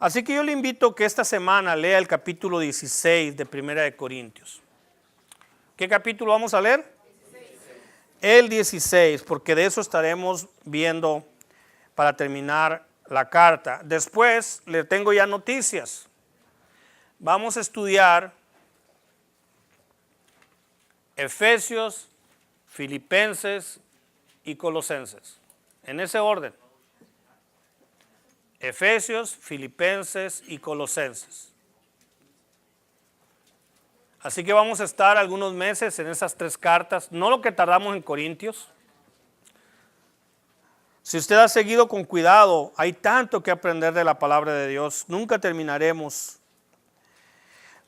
Así que yo le invito que esta semana lea el capítulo 16 de Primera de Corintios. ¿Qué capítulo vamos a leer? 16. El 16, porque de eso estaremos viendo para terminar la carta. Después le tengo ya noticias. Vamos a estudiar Efesios, Filipenses y Colosenses. En ese orden. Efesios, Filipenses y Colosenses. Así que vamos a estar algunos meses en esas tres cartas, no lo que tardamos en Corintios. Si usted ha seguido con cuidado, hay tanto que aprender de la palabra de Dios, nunca terminaremos.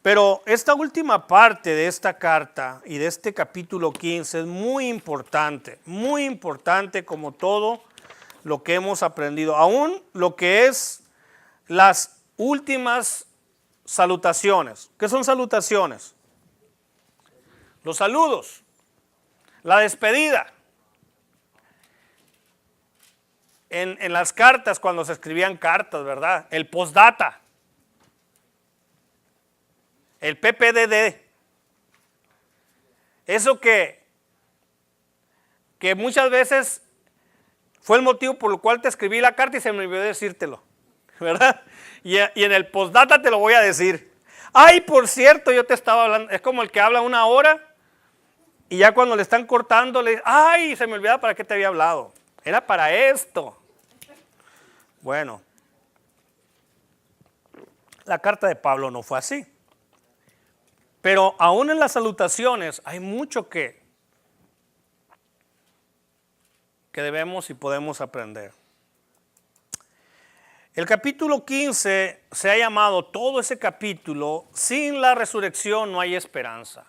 Pero esta última parte de esta carta y de este capítulo 15 es muy importante como todo lo que hemos aprendido, aún lo que es las últimas salutaciones. ¿Qué son salutaciones? Los saludos, la despedida. En las cartas, cuando se escribían cartas, ¿verdad? El postdata, el PPDD. Eso que muchas veces fue el motivo por el cual te escribí la carta y se me olvidó decírtelo, ¿verdad? Y en el postdata te lo voy a decir. Ay, por cierto, yo te estaba hablando. Es como el que habla una hora y ya cuando le están cortando, le dice, ay, se me olvidaba para qué te había hablado. Era para esto. Bueno, la carta de Pablo no fue así. Pero aún en las salutaciones hay mucho que debemos y podemos aprender. El capítulo 15 se ha llamado todo ese capítulo, sin la resurrección no hay esperanza.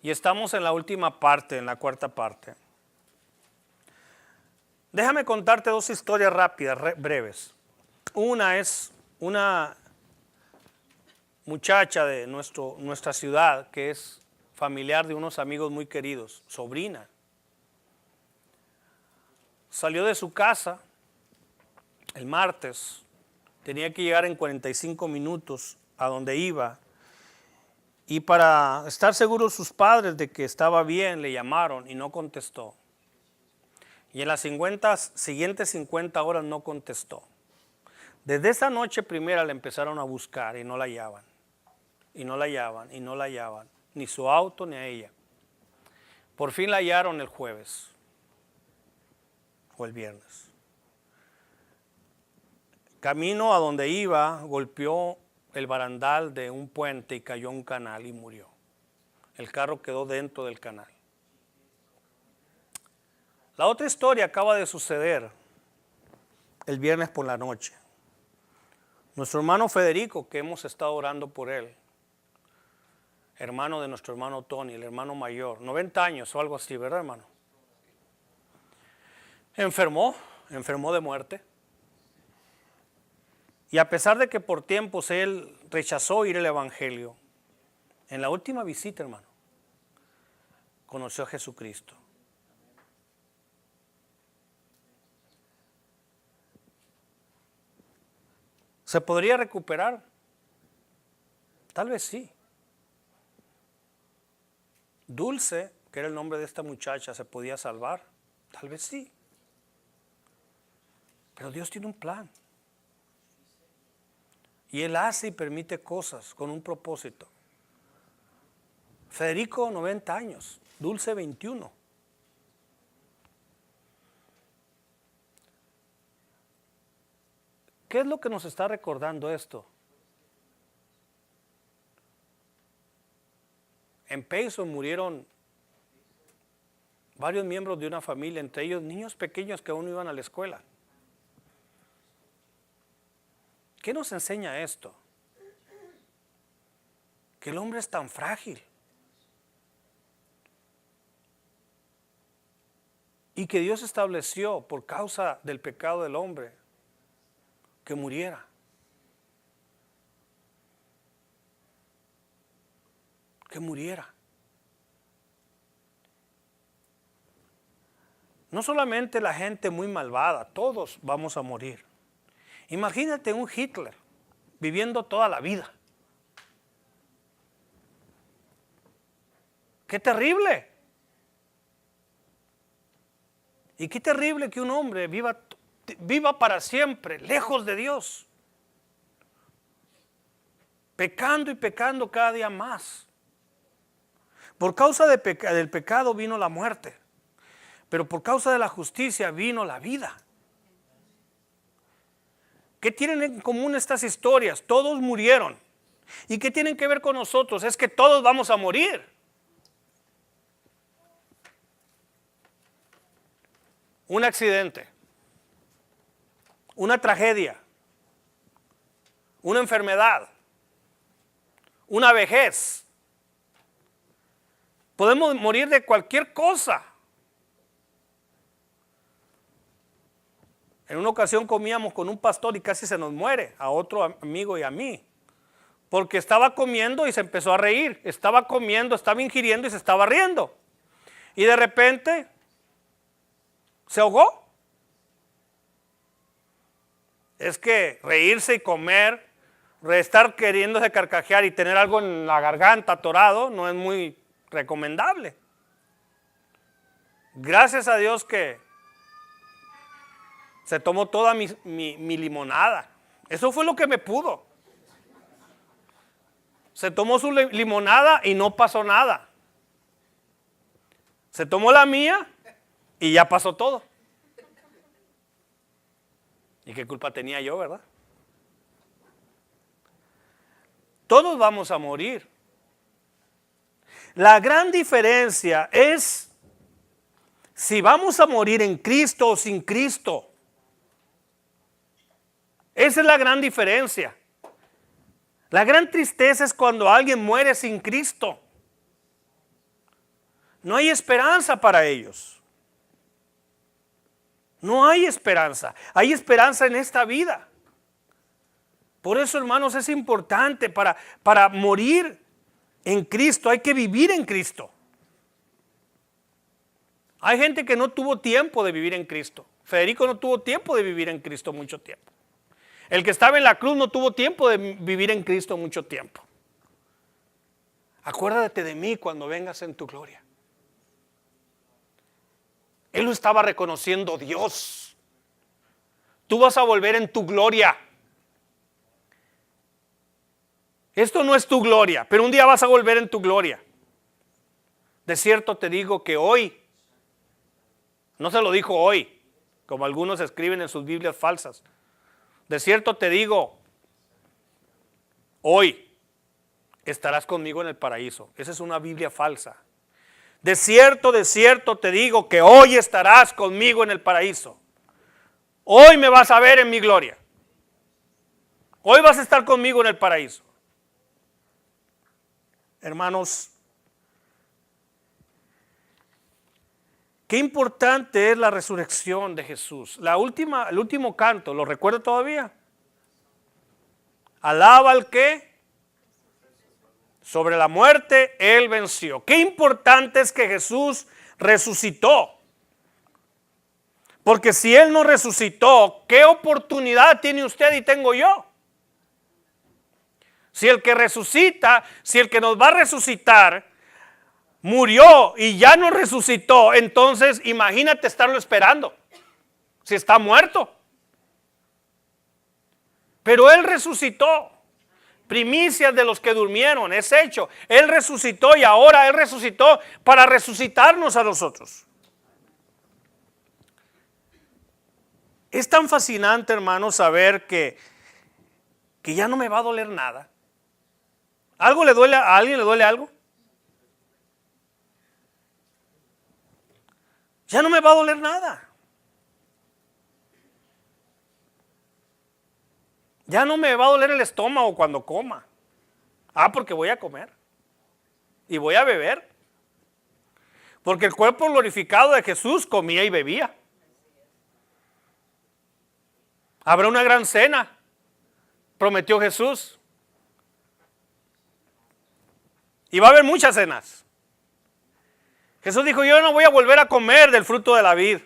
Y estamos en la última parte, en la cuarta parte. Déjame contarte dos historias rápidas, breves. Una es una muchacha de nuestra ciudad que es familiar de unos amigos muy queridos, sobrina. Salió de su casa el martes, tenía que llegar en 45 minutos a donde iba y para estar seguros sus padres de que estaba bien le llamaron y no contestó. Y en las siguientes 50 horas no contestó. Desde esa noche primera le empezaron a buscar y no la hallaban. Y no la hallaban, y no la hallaban. Ni su auto ni a ella. Por fin la hallaron el jueves. O el viernes. Camino a donde iba, golpeó el barandal de un puente y cayó en un canal y murió. El carro quedó dentro del canal. La otra historia acaba de suceder el viernes por la noche. Nuestro hermano Federico, que hemos estado orando por él, hermano de nuestro hermano Tony, el hermano mayor, 90 años o algo así, ¿verdad, hermano? Enfermó de muerte. Y a pesar de que por tiempos él rechazó oír el evangelio, en la última visita, hermano, conoció a Jesucristo. ¿Se podría recuperar? Tal vez sí. Dulce, que era el nombre de esta muchacha, ¿se podía salvar? Tal vez sí. Pero Dios tiene un plan. Y Él hace y permite cosas con un propósito. Federico, 90 años. Dulce, 21. ¿Qué es lo que nos está recordando esto? En Payson murieron varios miembros de una familia, entre ellos niños pequeños que aún no iban a la escuela. ¿Qué nos enseña esto? Que el hombre es tan frágil. Y que Dios estableció por causa del pecado del hombre que muriera. Que muriera. No solamente la gente muy malvada, todos vamos a morir. Imagínate un Hitler viviendo toda la vida. ¡Qué terrible! Y qué terrible que un hombre viva para siempre, lejos de Dios. Pecando y pecando cada día más. Por causa del pecado vino la muerte, pero por causa de la justicia vino la vida. ¿Qué tienen en común estas historias? Todos murieron. ¿Y qué tienen que ver con nosotros? Es que todos vamos a morir. Un accidente, una tragedia, una enfermedad, una vejez. Podemos morir de cualquier cosa. En una ocasión comíamos con un pastor y casi se nos muere, a otro amigo y a mí, porque estaba comiendo y se empezó a reír. Estaba comiendo, estaba ingiriendo y se estaba riendo. Y de repente se ahogó. Es que reírse y comer, estar queriéndose carcajear y tener algo en la garganta atorado no es muy recomendable. Gracias a Dios que se tomó toda mi limonada. Eso fue lo que me pudo. Se tomó su limonada y no pasó nada. Se tomó la mía y ya pasó todo. ¿Y qué culpa tenía yo, verdad? Todos vamos a morir. La gran diferencia es si vamos a morir en Cristo o sin Cristo. Esa es la gran diferencia. La gran tristeza es cuando alguien muere sin Cristo. No hay esperanza para ellos. No hay esperanza. Hay esperanza en esta vida. Por eso, hermanos, es importante para morir en Cristo. Hay que vivir en Cristo. Hay gente que no tuvo tiempo de vivir en Cristo. Federico no tuvo tiempo de vivir en Cristo mucho tiempo. El que estaba en la cruz no tuvo tiempo de vivir en Cristo mucho tiempo. Acuérdate de mí cuando vengas en tu gloria. Él lo estaba reconociendo Dios. Tú vas a volver en tu gloria. Esto no es tu gloria, pero un día vas a volver en tu gloria. De cierto te digo que hoy, no se lo dijo hoy, como algunos escriben en sus Biblias falsas. De cierto te digo, hoy estarás conmigo en el paraíso. Esa es una Biblia falsa. De cierto te digo que hoy estarás conmigo en el paraíso. Hoy me vas a ver en mi gloria. Hoy vas a estar conmigo en el paraíso. Hermanos, qué importante es la resurrección de Jesús. El último canto, ¿lo recuerda todavía? Alaba al que sobre la muerte Él venció. Qué importante es que Jesús resucitó. Porque si Él no resucitó, ¿qué oportunidad tiene usted y tengo yo? Si el que resucita, si el que nos va a resucitar murió y ya no resucitó, entonces imagínate estarlo esperando, si está muerto. Pero Él resucitó, primicias de los que durmieron, es hecho. Él resucitó y ahora Él resucitó para resucitarnos a nosotros. Es tan fascinante, hermano, saber que ya no me va a doler nada. ¿Algo le duele a alguien? ¿Le duele algo? Ya no me va a doler nada. Ya no me va a doler el estómago cuando coma. Porque voy a comer. Y voy a beber. Porque el cuerpo glorificado de Jesús comía y bebía. Habrá una gran cena, prometió Jesús. Y va a haber muchas cenas. Jesús dijo, yo no voy a volver a comer del fruto de la vid.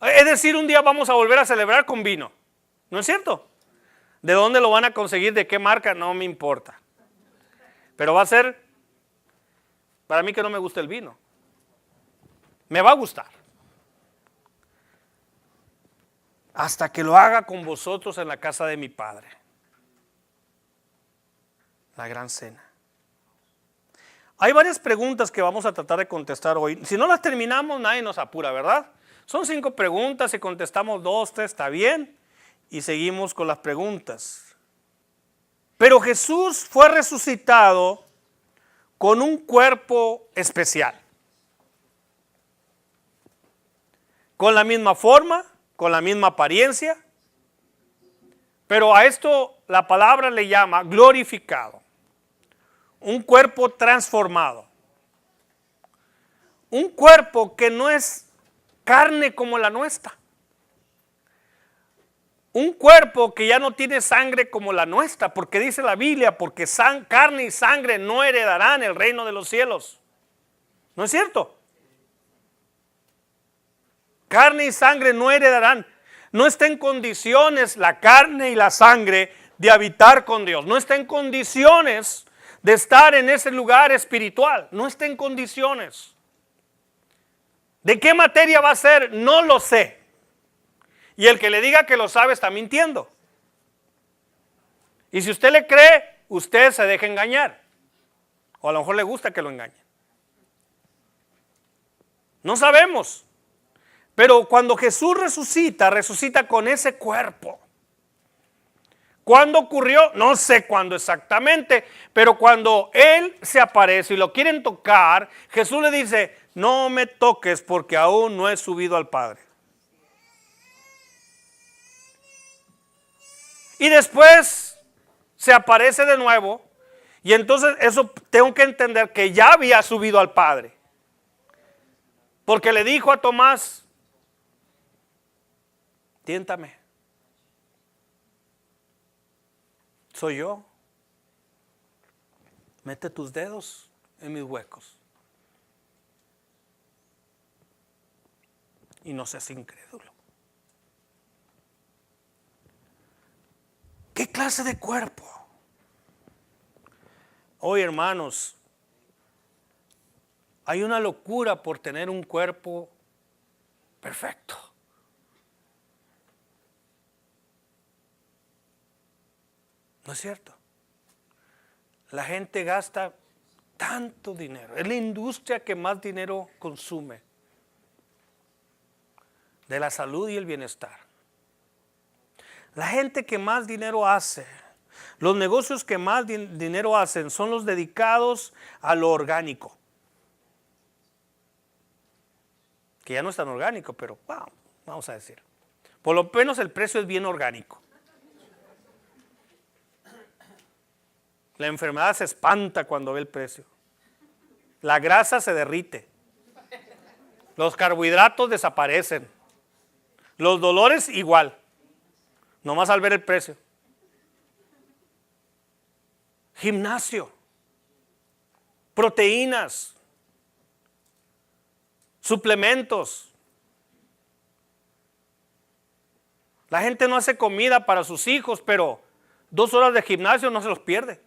Es decir, un día vamos a volver a celebrar con vino. ¿No es cierto? ¿De dónde lo van a conseguir? ¿De qué marca? No me importa. Pero va a ser, para mí que no me gusta el vino. Me va a gustar. Hasta que lo haga con vosotros en la casa de mi Padre. La gran cena. Hay varias preguntas que vamos a tratar de contestar hoy. Si no las terminamos, nadie nos apura, ¿verdad? Son 5 preguntas, si contestamos 2, 3, está bien. Y seguimos con las preguntas. Pero Jesús fue resucitado con un cuerpo especial. Con la misma forma, con la misma apariencia. Pero a esto la palabra le llama glorificado. Un cuerpo transformado. Un cuerpo que no es carne como la nuestra. Un cuerpo que ya no tiene sangre como la nuestra, porque dice la Biblia, porque carne y sangre no heredarán el reino de los cielos. ¿No es cierto? Carne y sangre no heredarán. No está en condiciones la carne y la sangre de habitar con Dios. No está en condiciones de estar en ese lugar espiritual. No está en condiciones. ¿De qué materia va a ser? No lo sé. Y el que le diga que lo sabe está mintiendo. Y si usted le cree, usted se deja engañar. O a lo mejor le gusta que lo engañen. No sabemos. Pero cuando Jesús resucita, resucita con ese cuerpo. ¿Cuándo ocurrió? No sé cuándo exactamente, pero cuando Él se aparece y lo quieren tocar, Jesús le dice, no me toques porque aún no he subido al Padre. Y después se aparece de nuevo y entonces eso tengo que entender que ya había subido al Padre. Porque le dijo a Tomás, tiéntame. Soy yo. Mete tus dedos en mis huecos. Y no seas incrédulo. ¿Qué clase de cuerpo? Hoy, hermanos, hay una locura por tener un cuerpo perfecto. ¿No es cierto? La gente gasta tanto dinero. Es la industria que más dinero consume. De la salud y el bienestar. La gente que más dinero hace, los negocios que más dinero hacen son los dedicados a lo orgánico. Que ya no es tan orgánico, pero vamos a decir. Por lo menos el precio es bien orgánico. La enfermedad se espanta cuando ve el precio. La grasa se derrite. Los carbohidratos desaparecen. Los dolores igual. Nomás al ver el precio. Gimnasio. Proteínas. Suplementos. La gente no hace comida para sus hijos, pero 2 horas de gimnasio no se los pierde.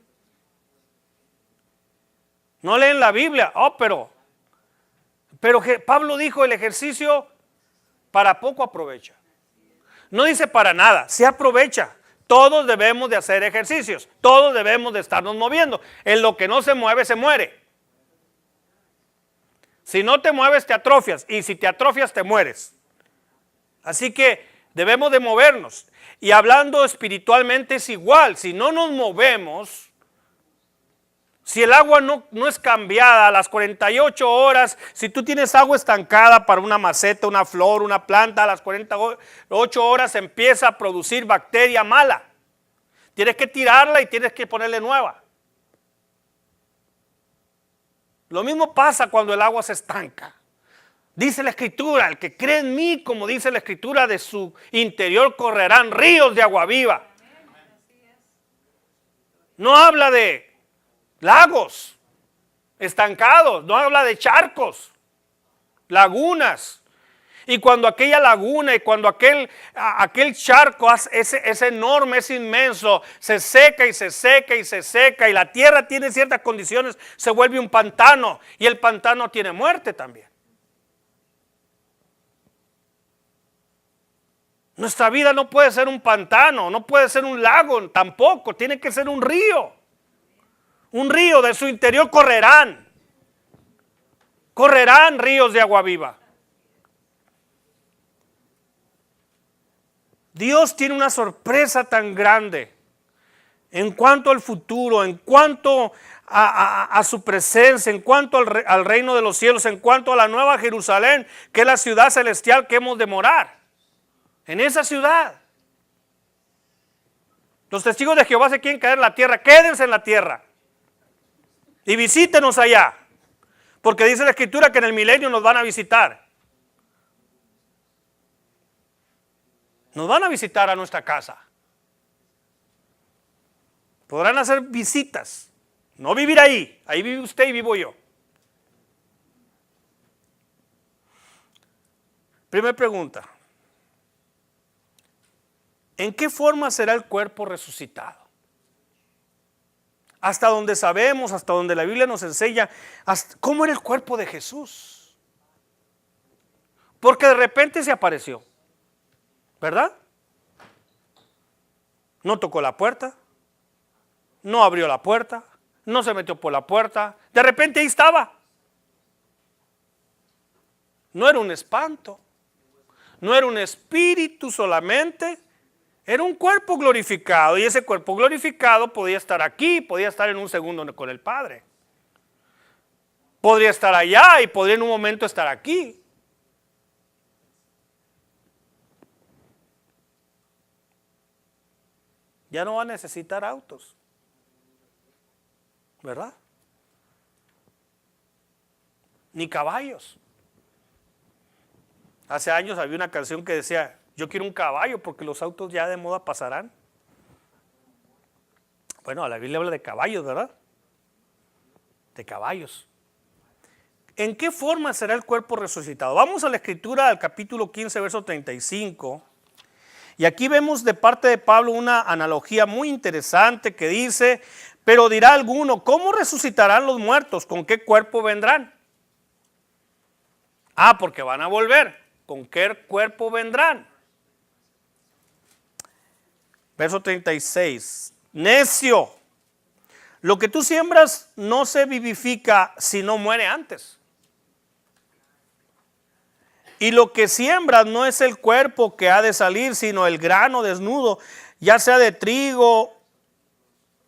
No leen la Biblia. Pero Pablo dijo, el ejercicio para poco aprovecha. No dice para nada, se aprovecha. Todos debemos de hacer ejercicios. Todos debemos de estarnos moviendo. En lo que no se mueve, se muere. Si no te mueves, te atrofias. Y si te atrofias, te mueres. Así que debemos de movernos. Y hablando espiritualmente es igual. Si no nos movemos, si el agua no es cambiada a las 48 horas, si tú tienes agua estancada para una maceta, una flor, una planta, a las 48 horas empieza a producir bacteria mala. Tienes que tirarla y tienes que ponerle nueva. Lo mismo pasa cuando el agua se estanca. Dice la Escritura, el que cree en mí, como dice la Escritura, de su interior correrán ríos de agua viva. No habla de lagos estancados, no habla de charcos, lagunas. Y cuando aquella laguna y cuando aquel charco es enorme, es inmenso, se seca y se seca y se seca y la tierra tiene ciertas condiciones, se vuelve un pantano y el pantano tiene muerte también. Nuestra vida no puede ser un pantano, no puede ser un lago tampoco, tiene que ser un río. Un río, de su interior correrán ríos de agua viva. Dios tiene una sorpresa tan grande en cuanto al futuro, en cuanto a su presencia, en cuanto al reino de los cielos, en cuanto a la nueva Jerusalén, que es la ciudad celestial que hemos de morar. En esa ciudad. Los testigos de Jehová se quieren quedar en la tierra, quédense en la tierra y visítenos allá, porque dice la Escritura que en el milenio nos van a visitar. Nos van a visitar a nuestra casa. Podrán hacer visitas. No vivir ahí. Ahí vive usted y vivo yo. Primera pregunta. ¿En qué forma será el cuerpo resucitado? Hasta donde sabemos, hasta donde la Biblia nos enseña, ¿cómo era el cuerpo de Jesús? Porque de repente se apareció. ¿Verdad? No tocó la puerta, no abrió la puerta, no se metió por la puerta, de repente ahí estaba. No era un espanto, no era un espíritu solamente, era un cuerpo glorificado y ese cuerpo glorificado podía estar aquí, podía estar en un segundo con el Padre. Podría estar allá y podría en un momento estar aquí. Ya no va a necesitar autos, ¿verdad? Ni caballos. Hace años había una canción que decía, yo quiero un caballo porque los autos ya de moda pasarán. Bueno, la Biblia habla de caballos, ¿verdad? De caballos. ¿En qué forma será el cuerpo resucitado? Vamos a la Escritura, al capítulo 15, verso 35. Y aquí vemos de parte de Pablo una analogía muy interesante que dice, pero dirá alguno, ¿cómo resucitarán los muertos? ¿Con qué cuerpo vendrán? Ah, porque van a volver. ¿Con qué cuerpo vendrán? Verso 36. Necio, lo que tú siembras no se vivifica si no muere antes. Y lo que siembras no es el cuerpo que ha de salir, sino el grano desnudo, ya sea de trigo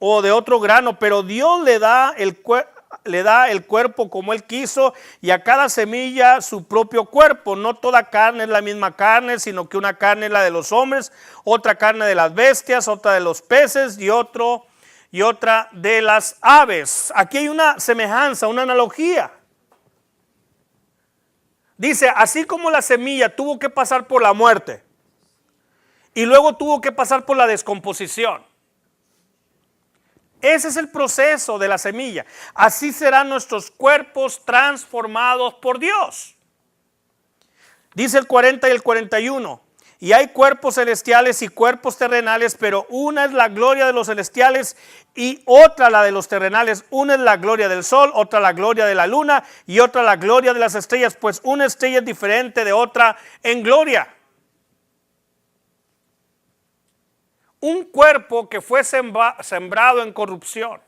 o de otro grano, pero Dios le da el cuerpo como Él quiso y a cada semilla su propio cuerpo. No toda carne es la misma carne, sino que una carne es la de los hombres, otra carne de las bestias, otra de los peces y otra de las aves. Aquí hay una semejanza, una analogía. Dice, así como la semilla tuvo que pasar por la muerte y luego tuvo que pasar por la descomposición. Ese es el proceso de la semilla. Así serán nuestros cuerpos transformados por Dios. Dice el 40 y el 41. Y hay cuerpos celestiales y cuerpos terrenales, pero una es la gloria de los celestiales y otra la de los terrenales. Una es la gloria del sol, otra la gloria de la luna y otra la gloria de las estrellas, pues una estrella es diferente de otra en gloria. Un cuerpo que fue sembrado en corrupción.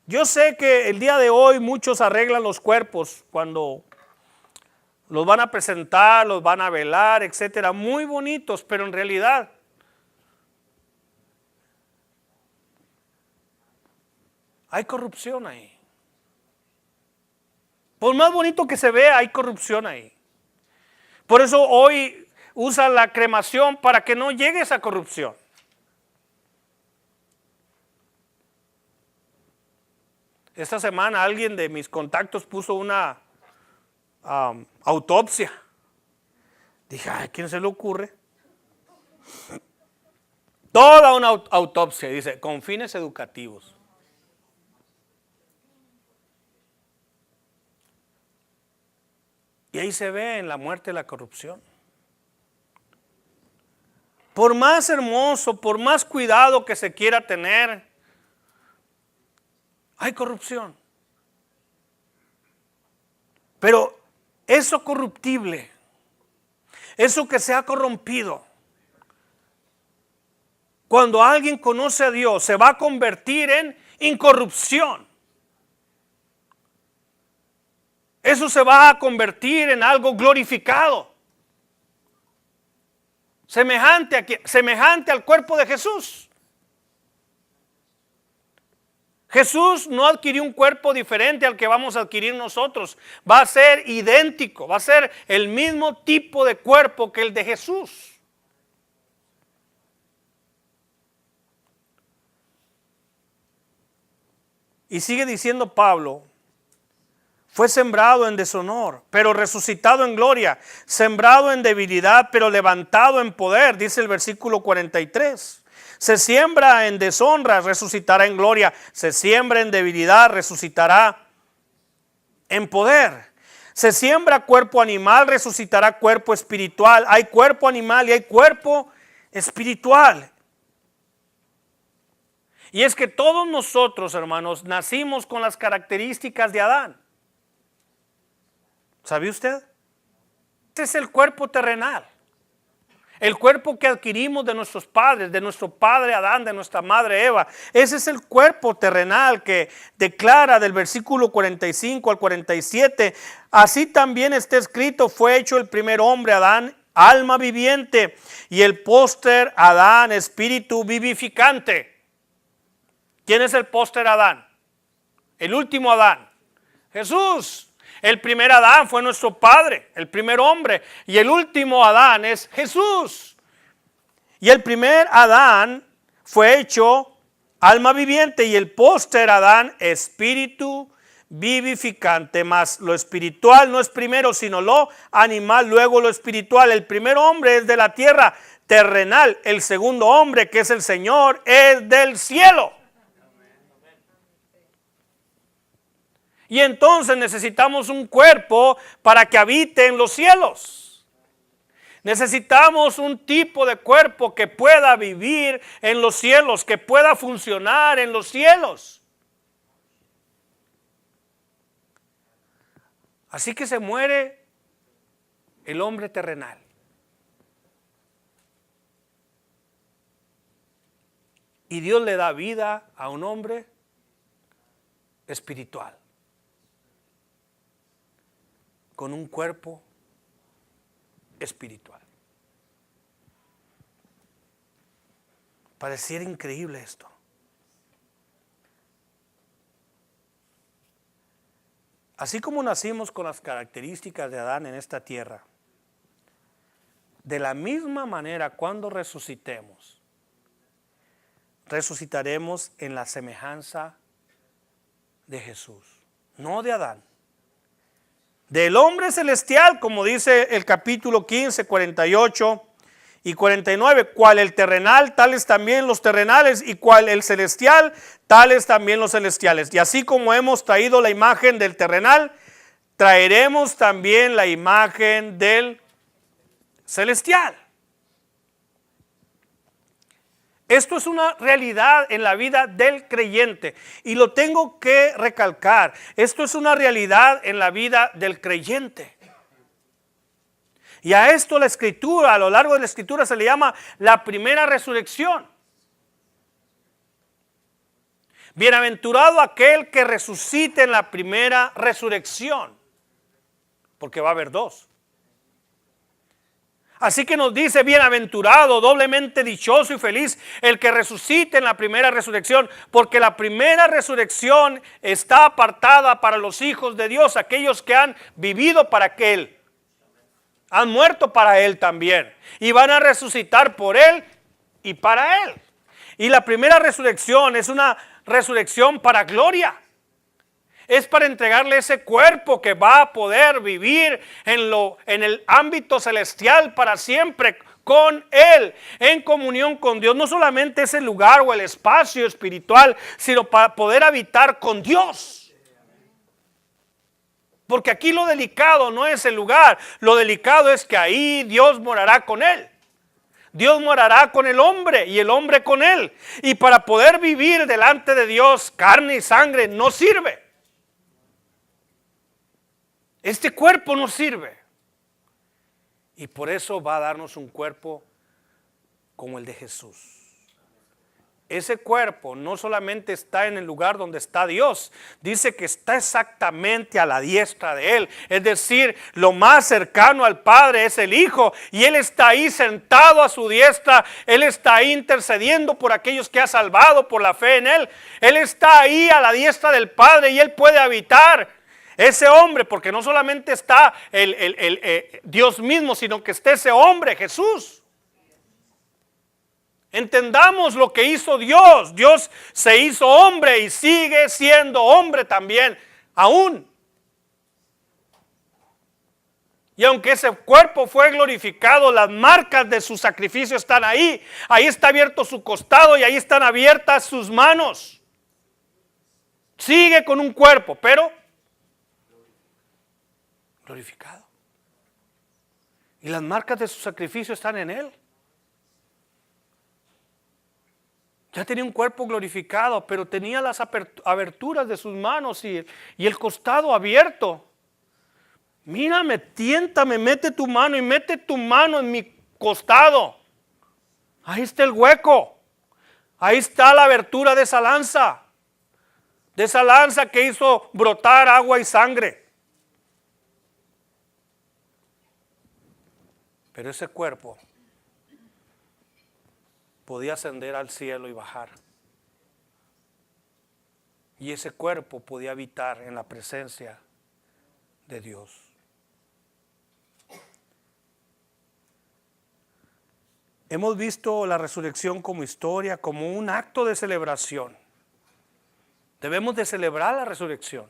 Yo sé que el día de hoy muchos arreglan los cuerpos cuando los van a presentar, los van a velar, etcétera, muy bonitos, pero en realidad hay corrupción ahí. Por más bonito que se vea, hay corrupción ahí. Por eso hoy usan la cremación para que no llegue esa corrupción. Esta semana alguien de mis contactos puso una autopsia. Dije, ¿a quién se le ocurre? Toda una autopsia, dice, con fines educativos. Y ahí se ve en la muerte la corrupción. Por más hermoso, por más cuidado que se quiera tener, hay corrupción. Pero eso corruptible, eso que se ha corrompido, cuando alguien conoce a Dios, se va a convertir en incorrupción. Eso se va a convertir en algo glorificado. Semejante al cuerpo de Jesús. Jesús no adquirió un cuerpo diferente al que vamos a adquirir nosotros. Va a ser idéntico, va a ser el mismo tipo de cuerpo que el de Jesús. Y sigue diciendo Pablo, fue sembrado en deshonor, pero resucitado en gloria, sembrado en debilidad, pero levantado en poder, dice el versículo 43. Se siembra en deshonra, resucitará en gloria. Se siembra en debilidad, resucitará en poder. Se siembra cuerpo animal, resucitará cuerpo espiritual. Hay cuerpo animal y hay cuerpo espiritual. Y es que todos nosotros, hermanos, nacimos con las características de Adán. ¿Sabía usted? Este es el cuerpo terrenal. El cuerpo que adquirimos de nuestros padres, de nuestro padre Adán, de nuestra madre Eva. Ese es el cuerpo terrenal que declara del versículo 45 al 47. Así también está escrito, fue hecho el primer hombre Adán, alma viviente, y el póster Adán, espíritu vivificante. ¿Quién es el póster Adán? El último Adán. Jesús. El primer Adán fue nuestro padre, el primer hombre, y el último Adán es Jesús. Y el primer Adán fue hecho alma viviente y el póster Adán espíritu vivificante. Mas lo espiritual no es primero, sino lo animal, luego lo espiritual. El primer hombre es de la tierra terrenal, el segundo hombre, que es el Señor, es del cielo. Y entonces necesitamos un cuerpo para que habite en los cielos. Necesitamos un tipo de cuerpo que pueda vivir en los cielos, que pueda funcionar en los cielos. Así que se muere el hombre terrenal. Y Dios le da vida a un hombre espiritual, con un cuerpo espiritual. Pareciera increíble esto. Así como nacimos con las características de Adán en esta tierra, de la misma manera cuando resucitemos, resucitaremos en la semejanza de Jesús, no de Adán. Del hombre celestial, como dice el capítulo 15, 48 y 49, cual el terrenal, tales también los terrenales, y cual el celestial, tales también los celestiales. Y así como hemos traído la imagen del terrenal, traeremos también la imagen del celestial. Esto es una realidad en la vida del creyente y lo tengo que recalcar. Esto es una realidad en la vida del creyente. Y a esto la Escritura, a lo largo de la Escritura se le llama la primera resurrección. Bienaventurado aquel que resucite en la primera resurrección, porque va a haber dos. Así que nos dice, bienaventurado, doblemente dichoso y feliz el que resucite en la primera resurrección, porque la primera resurrección está apartada para los hijos de Dios, aquellos que han vivido para Él, han muerto para Él también, y van a resucitar por Él y para Él. Y la primera resurrección es una resurrección para gloria. Es para entregarle ese cuerpo que va a poder vivir en el ámbito celestial para siempre con Él, en comunión con Dios. No solamente ese lugar o el espacio espiritual, sino para poder habitar con Dios. Porque aquí lo delicado no es el lugar, lo delicado es que ahí Dios morará con él. Dios morará con el hombre y el hombre con él. Y para poder vivir delante de Dios, carne y sangre no sirve. Este cuerpo no sirve. Y por eso va a darnos un cuerpo como el de Jesús. Ese cuerpo no solamente está en el lugar donde está Dios, dice que está exactamente a la diestra de Él. Es decir, lo más cercano al Padre es el Hijo, y Él está ahí sentado a su diestra. Él está ahí intercediendo por aquellos que ha salvado por la fe en Él. Él está ahí a la diestra del Padre y Él puede habitar ese hombre, porque no solamente está Dios mismo, sino que está ese hombre, Jesús. Entendamos lo que hizo Dios. Dios se hizo hombre y sigue siendo hombre también, aún. Y aunque ese cuerpo fue glorificado, las marcas de su sacrificio están ahí. Ahí está abierto su costado y ahí están abiertas sus manos. Sigue con un cuerpo, pero glorificado. Y las marcas de su sacrificio están en él. Ya tenía un cuerpo glorificado, pero tenía las aberturas de sus manos y el costado abierto. Mírame, tiéntame, mete tu mano y mete tu mano en mi costado. Ahí está el hueco. Ahí está la abertura de esa lanza. De esa lanza que hizo brotar agua y sangre. Pero ese cuerpo podía ascender al cielo y bajar. Y ese cuerpo podía habitar en la presencia de Dios. Hemos visto la resurrección como historia, como un acto de celebración. Debemos de celebrar la resurrección,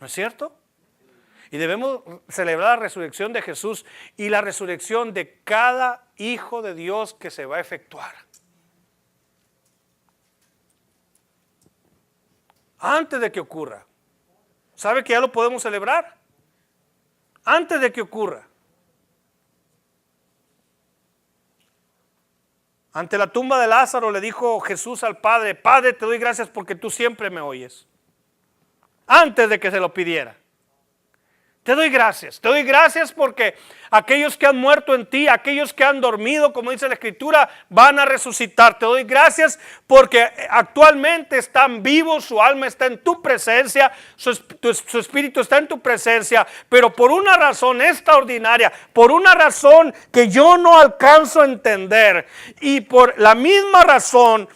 ¿no es cierto? Y debemos celebrar la resurrección de Jesús y la resurrección de cada hijo de Dios que se va a efectuar. Antes de que ocurra. ¿Sabe que ya lo podemos celebrar? Antes de que ocurra. Ante la tumba de Lázaro le dijo Jesús al Padre: Padre, te doy gracias porque tú siempre me oyes. Antes de que se lo pidiera. Te doy gracias porque aquellos que han muerto en ti, aquellos que han dormido, como dice la Escritura, van a resucitar. Te doy gracias porque actualmente están vivos, su alma está en tu presencia, su espíritu está en tu presencia, pero por una razón extraordinaria, por una razón que yo no alcanzo a entender, y por la misma razón,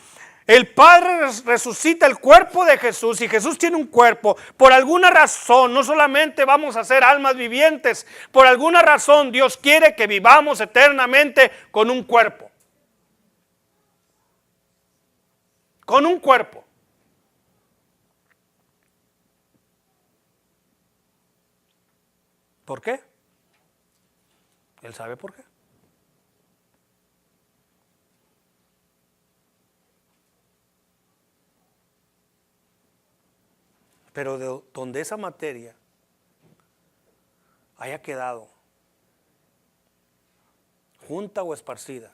el Padre resucita el cuerpo de Jesús y Jesús tiene un cuerpo. Por alguna razón, no solamente vamos a ser almas vivientes, por alguna razón Dios quiere que vivamos eternamente con un cuerpo. Con un cuerpo. ¿Por qué? Él sabe por qué. Pero de donde esa materia haya quedado junta o esparcida,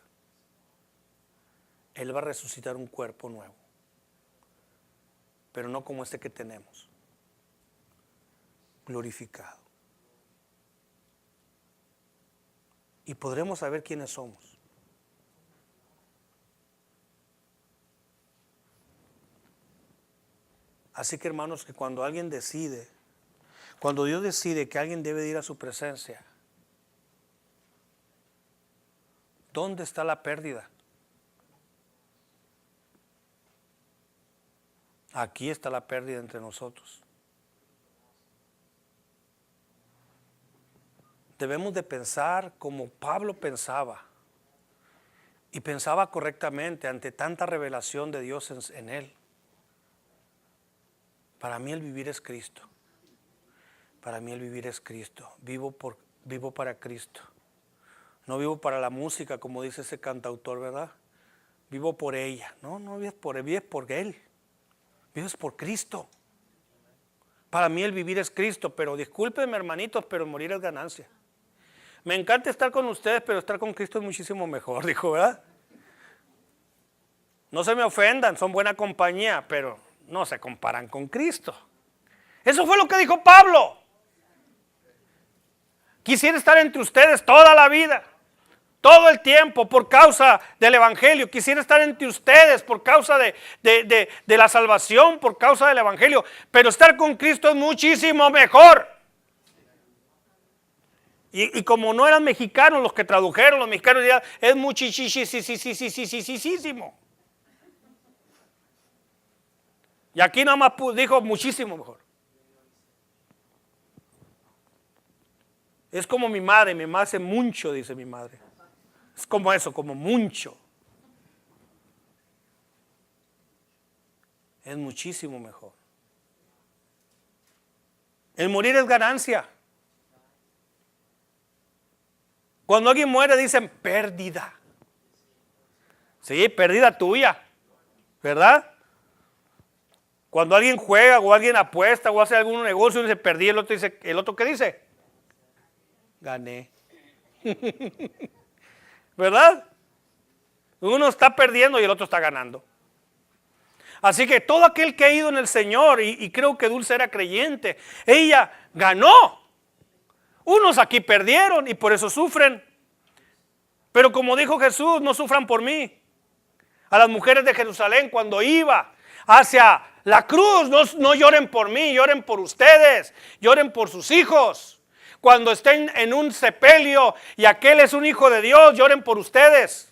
Él va a resucitar un cuerpo nuevo, pero no como este que tenemos, glorificado. Y podremos saber quiénes somos. Así que, hermanos, que cuando alguien decide, cuando Dios decide que alguien debe ir a su presencia, ¿dónde está la pérdida? Aquí está la pérdida entre nosotros. Debemos de pensar como Pablo pensaba, y pensaba correctamente ante tanta revelación de Dios en él. Para mí el vivir es Cristo. Para mí el vivir es Cristo. Vivo para Cristo. No vivo para la música, como dice ese cantautor, ¿verdad? Vivo por ella. No vives por él, vives por Él. Vives por Cristo. Para mí el vivir es Cristo, pero discúlpenme hermanitos, pero morir es ganancia. Me encanta estar con ustedes, pero estar con Cristo es muchísimo mejor, dijo, ¿verdad? No se me ofendan, son buena compañía, pero no se comparan con Cristo. Eso fue lo que dijo Pablo. Quisiera estar entre ustedes toda la vida, todo el tiempo, por causa del Evangelio. Quisiera estar entre ustedes por causa de la salvación, por causa del Evangelio. Pero estar con Cristo es muchísimo mejor. Y como no eran mexicanos los que tradujeron, los mexicanos dirían, es muchísimo. Y aquí nada más dijo muchísimo mejor. Es como mi madre hace mucho, dice mi madre. Es como eso, como mucho. Es muchísimo mejor. El morir es ganancia. Cuando alguien muere dicen pérdida. Sí, pérdida tuya, ¿verdad? Cuando alguien juega o alguien apuesta o hace algún negocio y dice perdí, el otro ¿qué dice? Gané. ¿Verdad? Uno está perdiendo y el otro está ganando. Así que todo aquel que ha ido en el Señor, y creo que Dulce era creyente, ella ganó. Unos aquí perdieron y por eso sufren. Pero como dijo Jesús, no sufran por mí. A las mujeres de Jerusalén cuando iba hacia la cruz, no lloren por mí, lloren por ustedes, lloren por sus hijos. Cuando estén en un sepelio y aquel es un hijo de Dios, lloren por ustedes.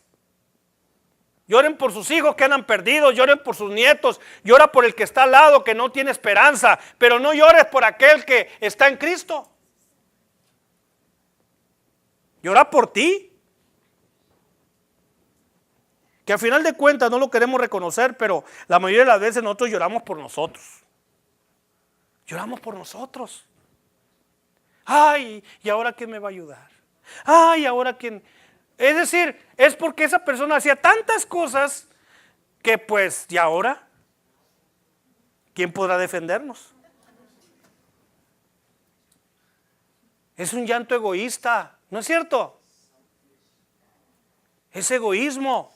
Lloren por sus hijos que andan perdidos, lloren por sus nietos, llora por el que está al lado que no tiene esperanza, pero no llores por aquel que está en Cristo. Llora por ti. Que al final de cuentas no lo queremos reconocer, pero la mayoría de las veces nosotros lloramos por nosotros. Lloramos por nosotros. Ay, ¿y ahora quién me va a ayudar? Ay, ¿ahora quién? Es decir, es porque esa persona hacía tantas cosas que pues, ¿y ahora? ¿Quién podrá defendernos? Es un llanto egoísta, ¿no es cierto? Es egoísmo.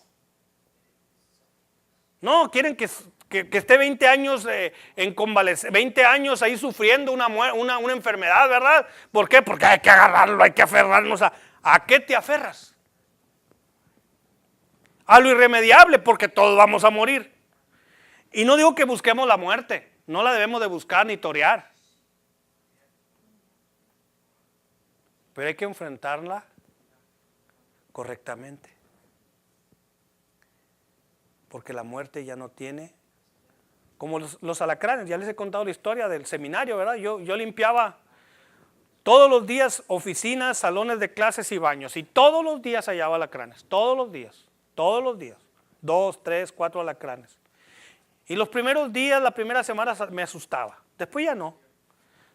No, quieren que esté 20 años en convalecencia, 20 años ahí sufriendo una enfermedad, ¿verdad? ¿Por qué? Porque hay que agarrarlo, hay que aferrarnos ¿a qué te aferras? A lo irremediable, porque todos vamos a morir. Y no digo que busquemos la muerte, no la debemos de buscar ni torear. Pero hay que enfrentarla correctamente. Porque la muerte ya no tiene, como los alacranes, ya les he contado la historia del seminario, ¿verdad? Yo limpiaba todos los días oficinas, salones de clases y baños, y todos los días hallaba alacranes, todos los días, 2, 3, 4 alacranes. Y los primeros días, la primera semana me asustaba, después ya no.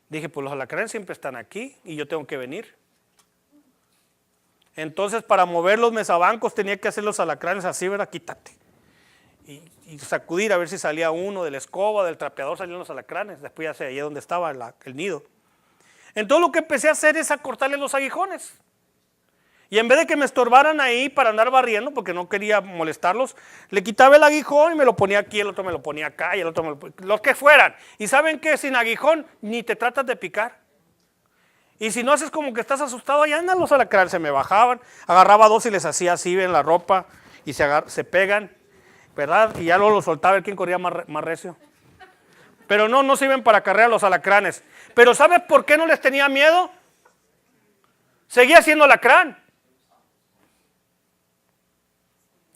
Dije, pues los alacranes siempre están aquí y yo tengo que venir. Entonces para mover los mesabancos tenía que hacer los alacranes así, ¿verdad? Quítate. Y sacudir a ver si salía uno de la escoba, del trapeador salían los alacranes, después ya sé, ahí donde estaba el nido. Entonces lo que empecé a hacer es a cortarle los aguijones. Y en vez de que me estorbaran ahí para andar barriendo, porque no quería molestarlos, le quitaba el aguijón y me lo ponía aquí, el otro me lo ponía acá, y el otro me lo ponía, los que fueran. Y ¿saben qué? Sin aguijón ni te tratas de picar. Y si no haces como que estás asustado, ahí andan los alacranes, se me bajaban, agarraba 2 y les hacía así en la ropa y se pegan. ¿Verdad? Y ya luego lo soltaba el quien corría más recio. Pero no sirven para carrear los alacranes. Pero ¿sabes por qué no les tenía miedo? Seguía siendo alacrán.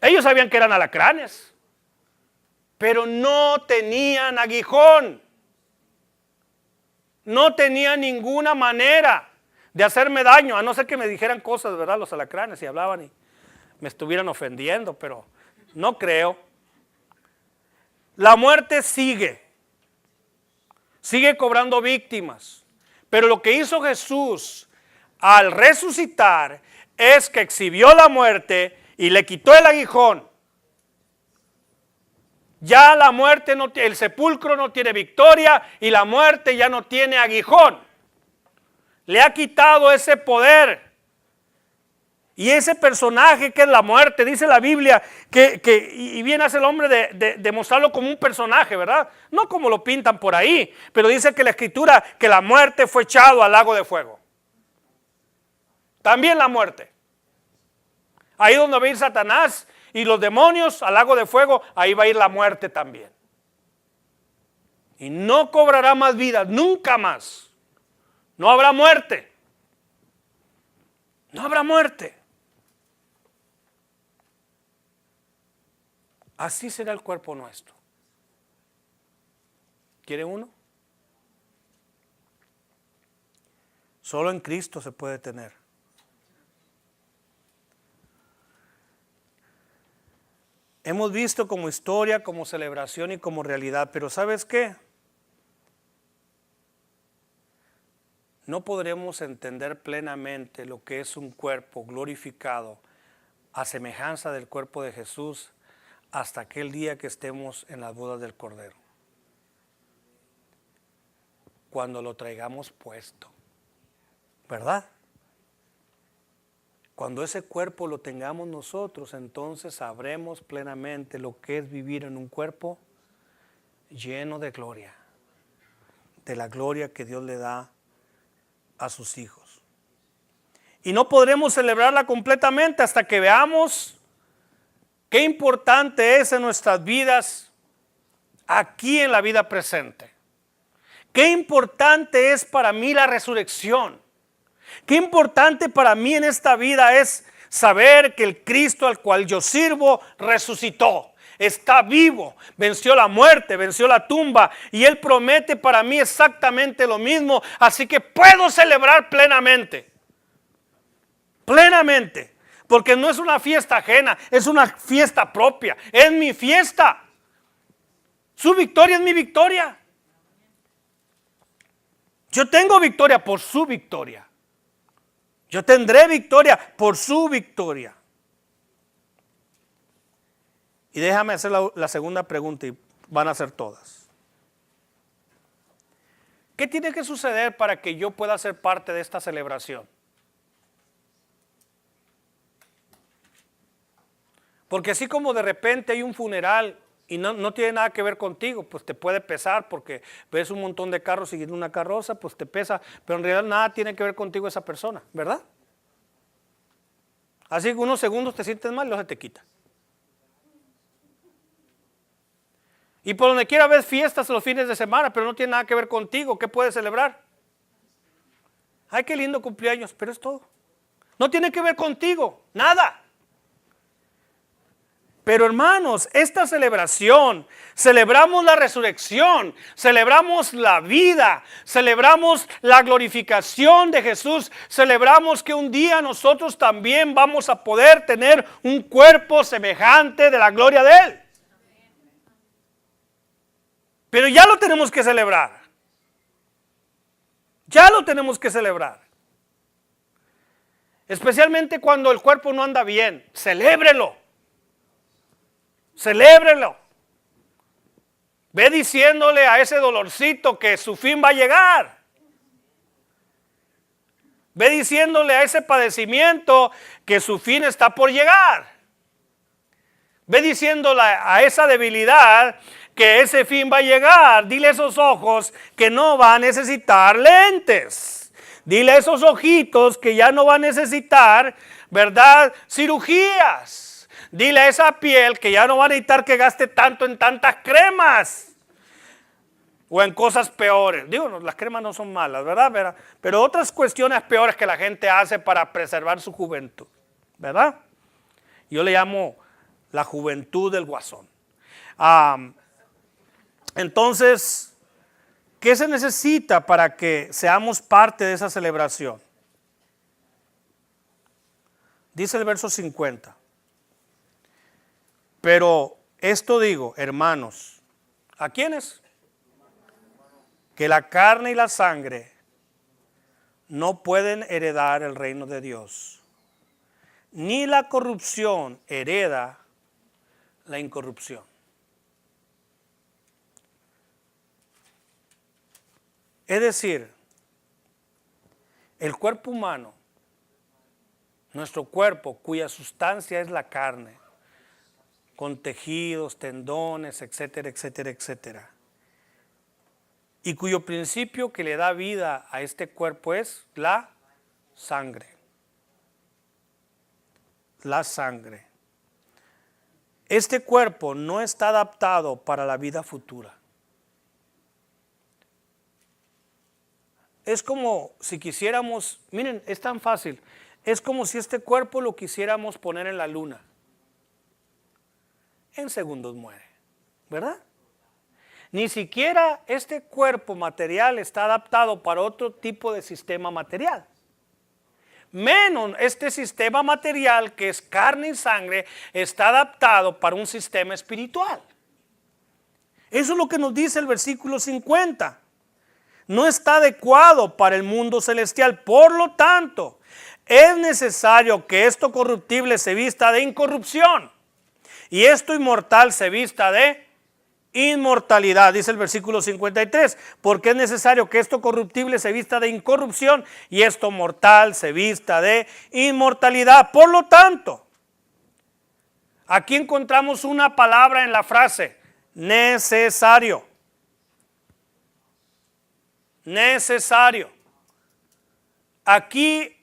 Ellos sabían que eran alacranes, pero no tenían aguijón. No tenía ninguna manera de hacerme daño, a no ser que me dijeran cosas, ¿verdad? Los alacranes y hablaban y me estuvieran ofendiendo, pero no creo. La muerte sigue cobrando víctimas, pero lo que hizo Jesús al resucitar es que exhibió la muerte y le quitó el aguijón. Ya la muerte no, el sepulcro no tiene victoria y la muerte ya no tiene aguijón. Le ha quitado ese poder. Y ese personaje que es la muerte, dice la Biblia, y bien hace el hombre de mostrarlo como un personaje, ¿verdad? No como lo pintan por ahí, pero dice que la Escritura, que la muerte fue echado al lago de fuego. También la muerte. Ahí donde va a ir Satanás y los demonios al lago de fuego, ahí va a ir la muerte también. Y no cobrará más vida, nunca más. No habrá muerte. No habrá muerte. Así será el cuerpo nuestro. ¿Quiere uno? Solo en Cristo se puede tener. Hemos visto como historia, como celebración y como realidad, pero ¿sabes qué? No podremos entender plenamente lo que es un cuerpo glorificado a semejanza del cuerpo de Jesús hasta aquel día que estemos en las bodas del Cordero. Cuando lo traigamos puesto, ¿verdad? Cuando ese cuerpo lo tengamos nosotros, entonces sabremos plenamente lo que es vivir en un cuerpo lleno de gloria, de la gloria que Dios le da a sus hijos. Y no podremos celebrarla completamente hasta que veamos qué importante es en nuestras vidas, aquí en la vida presente. Qué importante es para mí la resurrección. Qué importante para mí en esta vida es saber que el Cristo al cual yo sirvo resucitó. Está vivo, venció la muerte, venció la tumba y Él promete para mí exactamente lo mismo. Así que puedo celebrar plenamente. Plenamente. Porque no es una fiesta ajena, es una fiesta propia. Es mi fiesta. Su victoria es mi victoria. Yo tengo victoria por su victoria. Yo tendré victoria por su victoria. Y déjame hacer la segunda pregunta y van a ser todas. ¿Qué tiene que suceder para que yo pueda ser parte de esta celebración? Porque así como de repente hay un funeral y no tiene nada que ver contigo, pues te puede pesar porque ves un montón de carros siguiendo una carroza, pues te pesa, pero en realidad nada tiene que ver contigo esa persona, ¿verdad? Así que unos segundos te sientes mal y luego se te quita. Y por donde quiera ves fiestas los fines de semana, pero no tiene nada que ver contigo. ¿Qué puedes celebrar? Ay, qué lindo cumpleaños, pero es todo. No tiene que ver contigo, nada. Pero hermanos, esta celebración, celebramos la resurrección, celebramos la vida, celebramos la glorificación de Jesús, celebramos que un día nosotros también vamos a poder tener un cuerpo semejante de la gloria de Él. Pero ya lo tenemos que celebrar. Ya lo tenemos que celebrar. Especialmente cuando el cuerpo no anda bien. Celébrelo. Celébrelo. Ve diciéndole a ese dolorcito que su fin va a llegar. Ve diciéndole a ese padecimiento que su fin está por llegar. Ve diciéndole a esa debilidad que ese fin va a llegar. Dile a esos ojos que no va a necesitar lentes. Dile a esos ojitos que ya no va a necesitar, ¿verdad?, cirugías. Dile a esa piel que ya no va a necesitar que gaste tanto en tantas cremas o en cosas peores. Digo, las cremas no son malas, ¿verdad? Pero otras cuestiones peores que la gente hace para preservar su juventud, ¿verdad? Yo le llamo la juventud del guasón. Entonces, ¿qué se necesita para que seamos parte de esa celebración? Dice el verso 50. Pero esto digo, hermanos, ¿a quiénes? Que la carne y la sangre no pueden heredar el reino de Dios, ni la corrupción hereda la incorrupción. Es decir, el cuerpo humano, nuestro cuerpo, cuya sustancia es la carne, con tejidos, tendones, etcétera, etcétera, etcétera, y cuyo principio que le da vida a este cuerpo es la sangre. La sangre. Este cuerpo no está adaptado para la vida futura. Es como si quisiéramos, miren, es tan fácil, es como si este cuerpo lo quisiéramos poner en la luna. En segundos muere, ¿verdad? Ni siquiera este cuerpo material está adaptado para otro tipo de sistema material. Menos este sistema material, que es carne y sangre, está adaptado para un sistema espiritual. Eso es lo que nos dice el versículo 50. No está adecuado para el mundo celestial. Por lo tanto, es necesario que esto corruptible se vista de incorrupción y esto inmortal se vista de inmortalidad, dice el versículo 53, porque es necesario que esto corruptible se vista de incorrupción y esto mortal se vista de inmortalidad. Por lo tanto, aquí encontramos una palabra en la frase, necesario. Necesario. Aquí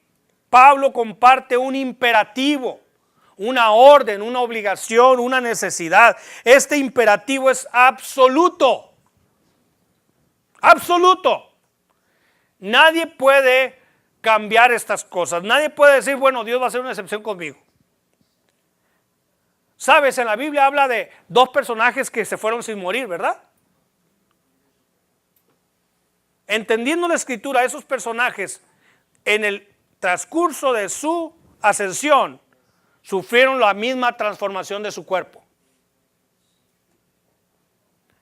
Pablo comparte un imperativo, una orden, una obligación, una necesidad. Este imperativo es absoluto. Absoluto. Nadie puede cambiar estas cosas. Nadie puede decir, bueno, Dios va a hacer una excepción conmigo. Sabes, en la Biblia habla de dos personajes que se fueron sin morir, ¿verdad? Entendiendo la escritura, esos personajes en el transcurso de su ascensión sufrieron la misma transformación de su cuerpo.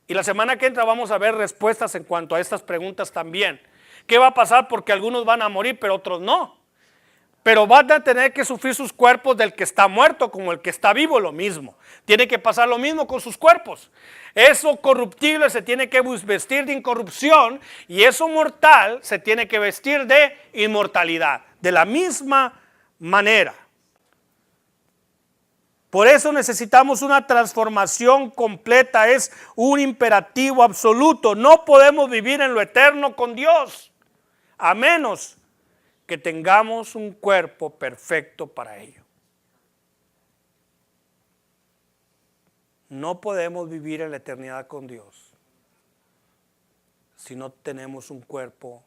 Y la semana que entra vamos a ver respuestas en cuanto a estas preguntas también. ¿Qué va a pasar? Porque algunos van a morir, pero otros no. Pero van a tener que sufrir sus cuerpos del que está muerto como el que está vivo, lo mismo. Tiene que pasar lo mismo con sus cuerpos. Eso corruptible se tiene que vestir de incorrupción y eso mortal se tiene que vestir de inmortalidad. De la misma manera. Por eso necesitamos una transformación completa, es un imperativo absoluto. No podemos vivir en lo eterno con Dios, a menos que tengamos un cuerpo perfecto para ello. No podemos vivir en la eternidad con Dios si no tenemos un cuerpo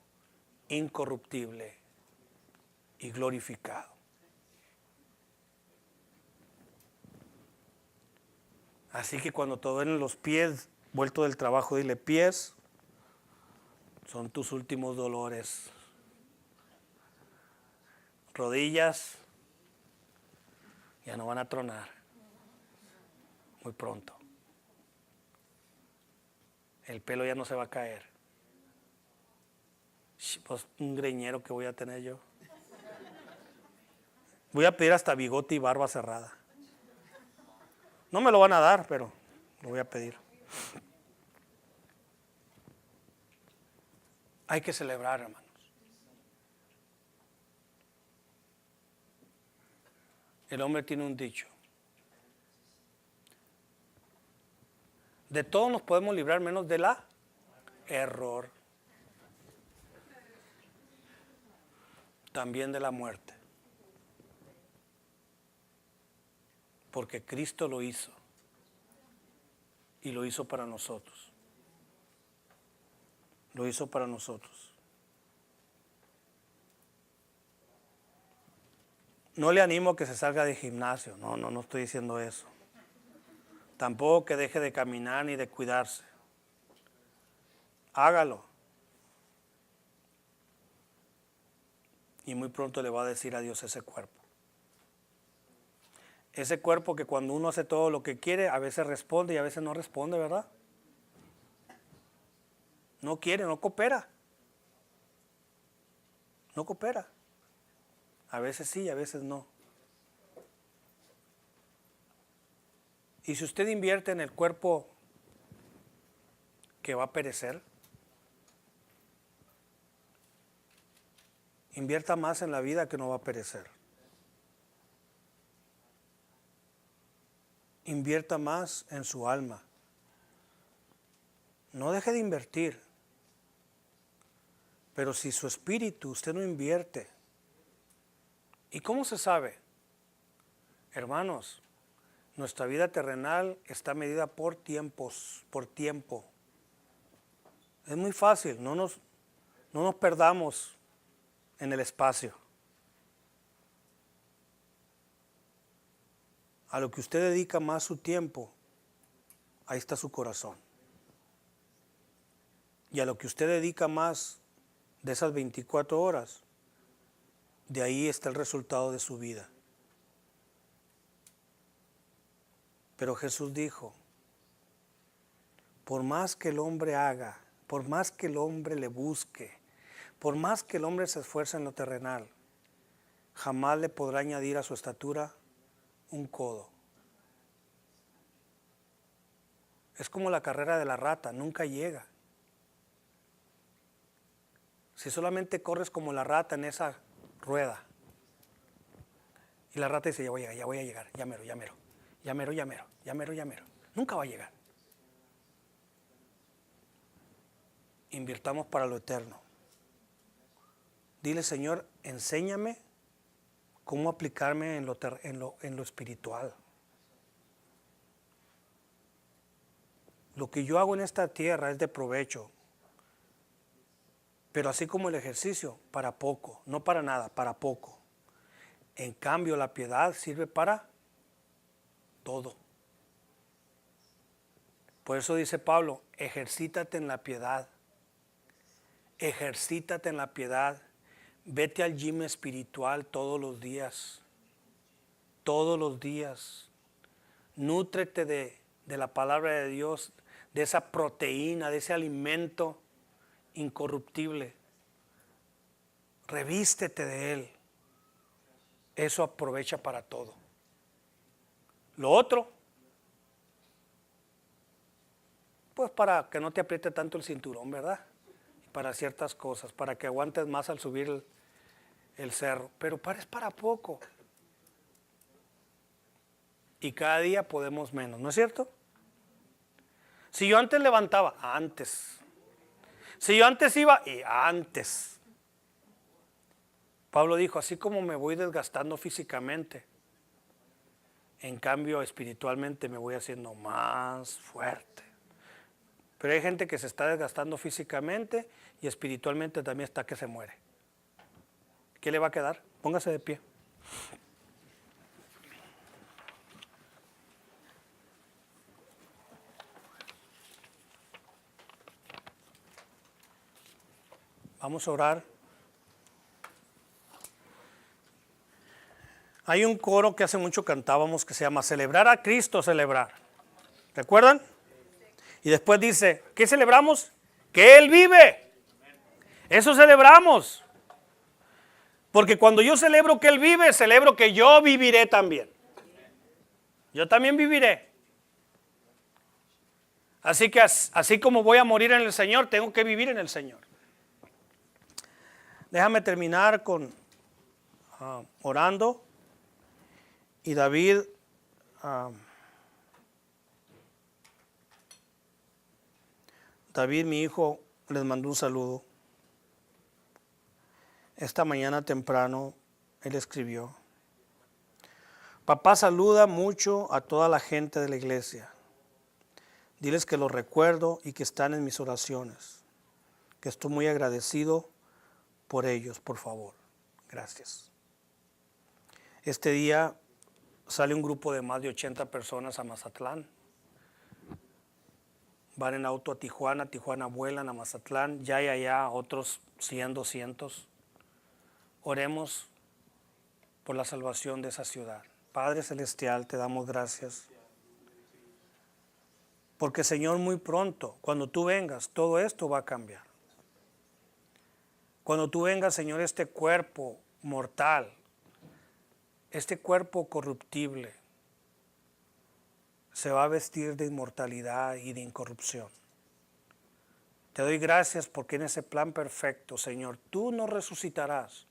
incorruptible y glorificado. Así que cuando te duelen los pies, vuelto del trabajo, dile, pies son tus últimos dolores. Rodillas ya no van a tronar muy pronto. El pelo ya no se va a caer. Pues un greñero que voy a tener yo. Voy a pedir hasta bigote y barba cerrada. No me lo van a dar, pero lo voy a pedir. Hay que celebrar, hermanos. El hombre tiene un dicho. De todo nos podemos librar menos de la error. También de la muerte. Porque Cristo lo hizo. Y lo hizo para nosotros. Lo hizo para nosotros. No le animo a que se salga de gimnasio. No estoy diciendo eso. Tampoco que deje de caminar ni de cuidarse. Hágalo. Y muy pronto le va a decir adiós a ese cuerpo. Ese cuerpo que cuando uno hace todo lo que quiere, a veces responde y a veces no responde, ¿verdad? No quiere, no coopera. No coopera. A veces sí, a veces no. Y si usted invierte en el cuerpo que va a perecer, Invierta más en la vida que no va a perecer. Invierta más en su alma. No deje de invertir. Pero si su espíritu usted no invierte, ¿y cómo se sabe? Hermanos, nuestra vida terrenal está medida por tiempos, por tiempo. Es muy fácil, no nos perdamos en el espacio. A lo que usted dedica más su tiempo, ahí está su corazón. Y a lo que usted dedica más de esas 24 horas, de ahí está el resultado de su vida. Pero Jesús dijo, por más que el hombre haga, por más que el hombre le busque, por más que el hombre se esfuerce en lo terrenal, jamás le podrá añadir a su estatura un codo. Es como la carrera de la rata, nunca llega. Si solamente corres como la rata en esa rueda, y la rata dice, ya voy a llegar, ya mero, nunca va a llegar. Invirtamos para lo eterno. Dile, Señor, enséñame cómo aplicarme en lo espiritual. Lo que yo hago en esta tierra es de provecho, pero así como el ejercicio, para poco, no para nada, para poco. En cambio, la piedad sirve para todo. Por eso dice Pablo, ejercítate en la piedad. Ejercítate en la piedad. Vete al gym espiritual todos los días. Todos los días. Nútrete de la palabra de Dios, de esa proteína, de ese alimento incorruptible. Revístete de él. Eso aprovecha para todo. Lo otro, pues para que no te apriete tanto el cinturón, ¿verdad? Para ciertas cosas, para que aguantes más al subir el cerro. Pero es para poco. Y cada día podemos menos, ¿no es cierto? Si yo antes levantaba, antes. Si yo antes iba, y antes. Pablo dijo, así como me voy desgastando físicamente, en cambio espiritualmente me voy haciendo más fuerte. Pero hay gente que se está desgastando físicamente y espiritualmente también está que se muere. ¿Qué le va a quedar? Póngase de pie. Vamos a orar. Hay un coro que hace mucho cantábamos que se llama Celebrar a Cristo, celebrar. ¿Recuerdan? Y después dice, ¿qué celebramos? Que Él vive. Eso celebramos. Porque cuando yo celebro que Él vive, celebro que yo viviré también. Yo también viviré. Así que así como voy a morir en el Señor, tengo que vivir en el Señor. Déjame terminar con orando. Y David mi hijo, les mandó un saludo. Esta mañana temprano él escribió: papá, saluda mucho a toda la gente de la iglesia. Diles que los recuerdo y que están en mis oraciones. Que estoy muy agradecido por ellos, por favor. Gracias. Este día sale un grupo de más de 80 personas a Mazatlán. Van en auto a Tijuana vuelan a Mazatlán, ya y allá otros 100, 200. Oremos por la salvación de esa ciudad. Padre Celestial, te damos gracias. Porque Señor, muy pronto, cuando tú vengas, todo esto va a cambiar. Cuando tú vengas, Señor, este cuerpo mortal, este cuerpo corruptible, se va a vestir de inmortalidad y de incorrupción. Te doy gracias porque en ese plan perfecto, Señor, tú nos resucitarás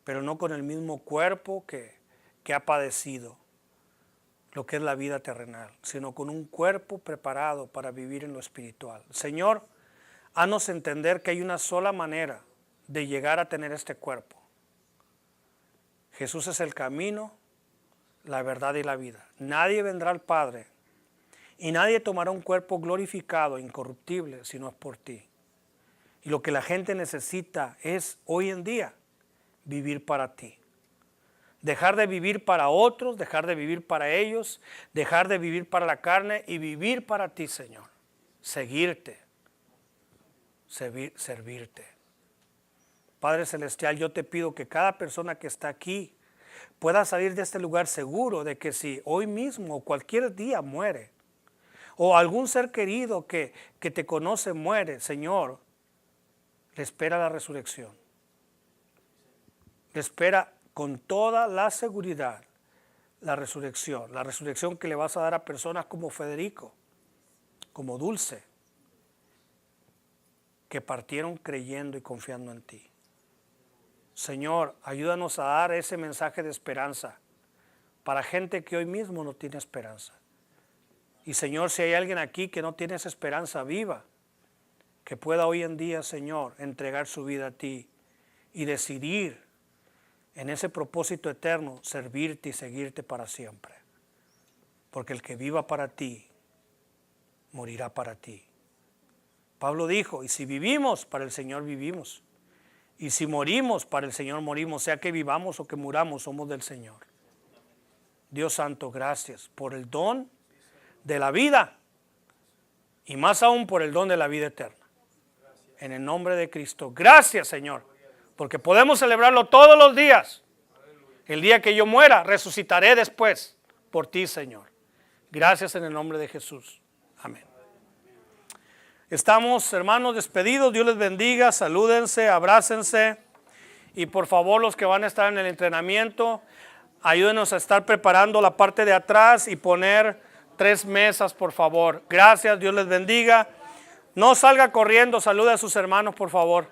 pero no con el mismo cuerpo que ha padecido lo que es la vida terrenal, sino con un cuerpo preparado para vivir en lo espiritual. Señor, haznos entender que hay una sola manera de llegar a tener este cuerpo. Jesús es el camino, la verdad y la vida. Nadie vendrá al Padre y nadie tomará un cuerpo glorificado, incorruptible, si no es por ti. Y lo que la gente necesita es, hoy en día, vivir para ti. Dejar de vivir para otros, dejar de vivir para ellos, dejar de vivir para la carne y vivir para ti, Señor. Seguirte, servirte. Padre Celestial, yo te pido que cada persona que está aquí pueda salir de este lugar seguro de que si hoy mismo o cualquier día muere, o algún ser querido que te conoce muere, Señor, le espera la resurrección. Le espera con toda la seguridad la resurrección que le vas a dar a personas como Federico, como Dulce, que partieron creyendo y confiando en ti. Señor, ayúdanos a dar ese mensaje de esperanza para gente que hoy mismo no tiene esperanza. Y Señor, si hay alguien aquí que no tiene esa esperanza viva, que pueda hoy en día, Señor, entregar su vida a ti y decidir en ese propósito eterno, servirte y seguirte para siempre. Porque el que viva para ti, morirá para ti. Pablo dijo, y si vivimos, para el Señor vivimos. Y si morimos, para el Señor morimos. Sea que vivamos o que muramos, somos del Señor. Dios Santo, gracias por el don de la vida. Y más aún por el don de la vida eterna. En el nombre de Cristo. Gracias, Señor. Porque podemos celebrarlo todos los días. El día que yo muera, resucitaré después por ti, Señor. Gracias en el nombre de Jesús. Amén. Estamos, hermanos, despedidos. Dios les bendiga. Salúdense, abrácense. Y por favor, los que van a estar en el entrenamiento, ayúdenos a estar preparando la parte de atrás y poner 3 mesas, por favor. Gracias, Dios les bendiga. No salga corriendo, salude a sus hermanos, por favor.